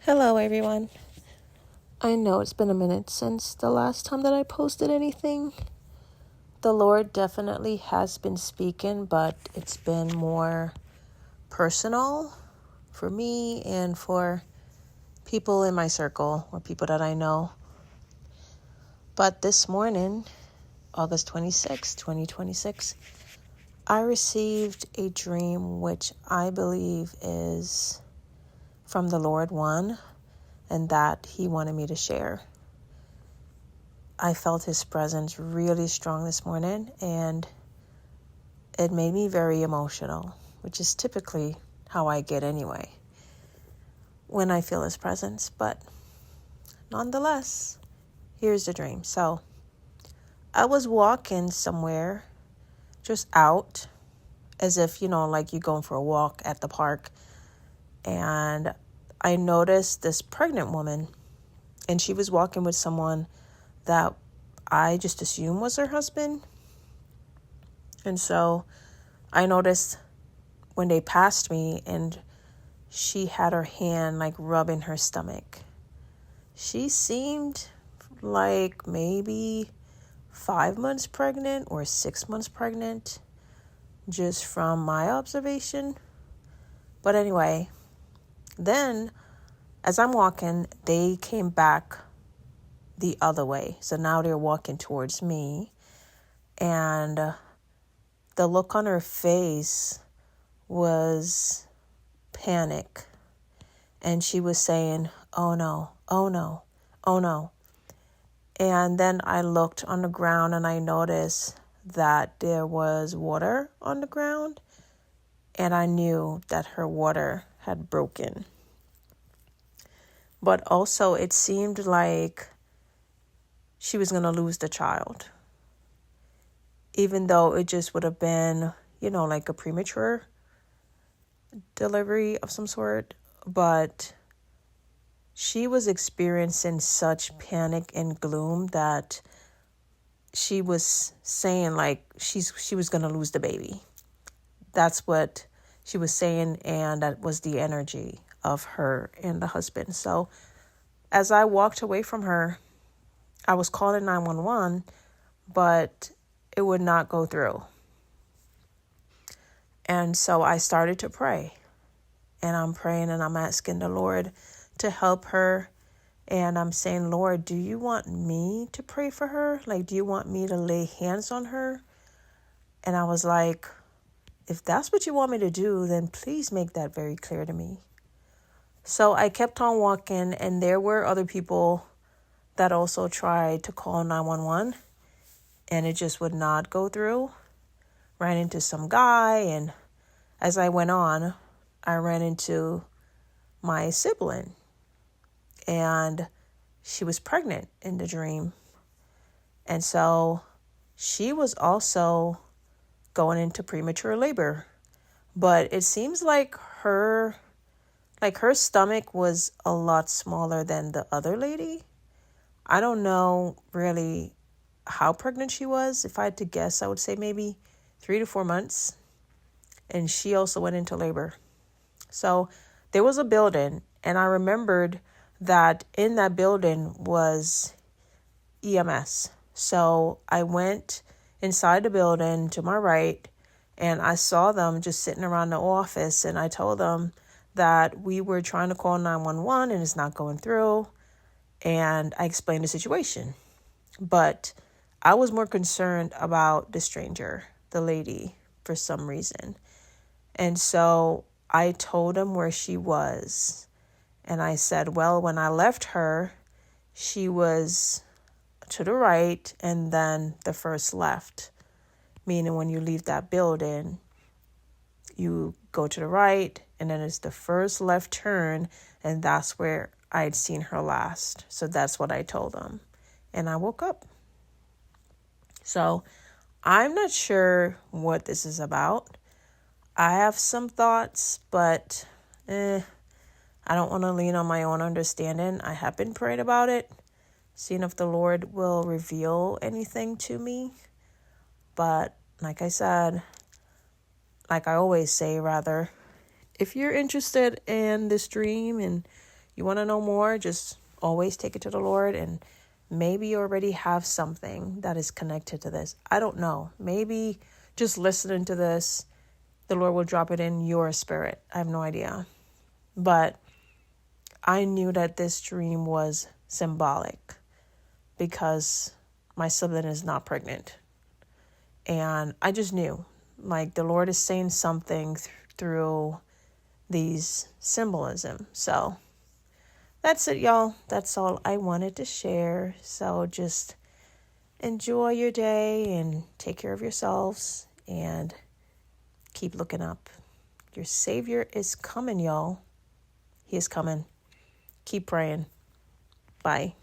Hello, everyone. I know it's been a minute since the last time that I posted anything. The Lord definitely has been speaking, but it's been more personal for me and for people in my circle or people that I know. But this morning, August 26, 2026, I received a dream which I believe is from the Lord, one, and that He wanted me to share. I felt His presence really strong this morning, and it made me very emotional, which is typically how I get anyway when I feel His presence. But nonetheless, here's the dream. So I was walking somewhere, just out, as if, like you're going for a walk at the park. And I noticed this pregnant woman, and she was walking with someone that I just assumed was her husband. And so I noticed when they passed me and she had her hand rubbing her stomach. She seemed like maybe 5 months pregnant or 6 months pregnant, just from my observation. But anyway, then as I'm walking, they came back the other way. So now they're walking towards me, and the look on her face was panic. And she was saying, "Oh no, oh no, oh no." And then I looked on the ground and I noticed that there was water on the ground. And I knew that her water had broken. But also it seemed like she was going to lose the child. Even though it just would have been, like a premature delivery of some sort. But she was experiencing such panic and gloom that she was saying she was going to lose the baby. That's what she was saying, and that was the energy of her and the husband. So as I walked away from her, I was calling 911, but it would not go through. And so I started to pray, and I'm praying and I'm asking the Lord to help her. And I'm saying, "Lord, do you want me to pray for her? Do you want me to lay hands on her?" And I was like, if that's what you want me to do, then please make that very clear to me. So I kept on walking, and there were other people that also tried to call 911, and it just would not go through. Ran into some guy, and as I went on, I ran into my sibling, and she was pregnant in the dream. And so she was also going into premature labor. But it seems like her stomach was a lot smaller than the other lady. I don't know really how pregnant she was. If I had to guess, I would say maybe 3 to 4 months. And she also went into labor. So there was a building, and I remembered that in that building was EMS. So I went inside the building to my right, and I saw them just sitting around the office, and I told them that we were trying to call 911 and it's not going through. And I explained the situation. But I was more concerned about the stranger, the lady, for some reason. And so I told him where she was. And I said, well, when I left her, she was to the right and then the first left. Meaning when you leave that building, you go to the right and then it's the first left turn, and that's where I had seen her last. So that's what I told him. And I woke up. So I'm not sure what this is about. I have some thoughts, but I don't want to lean on my own understanding. I have been praying about it, seeing if the Lord will reveal anything to me. But like I said, like I always say, rather, if you're interested in this dream and you want to know more, just always take it to the Lord. And maybe you already have something that is connected to this. I don't know. Maybe just listening to this, the Lord will drop it in your spirit. I have no idea. But I knew that this dream was symbolic because my sibling is not pregnant. And I just knew, like, the Lord is saying something through these symbolism. So that's it, y'all. That's all I wanted to share. So just enjoy your day and take care of yourselves and keep looking up. Your Savior is coming, y'all. He is coming. Keep praying. Bye.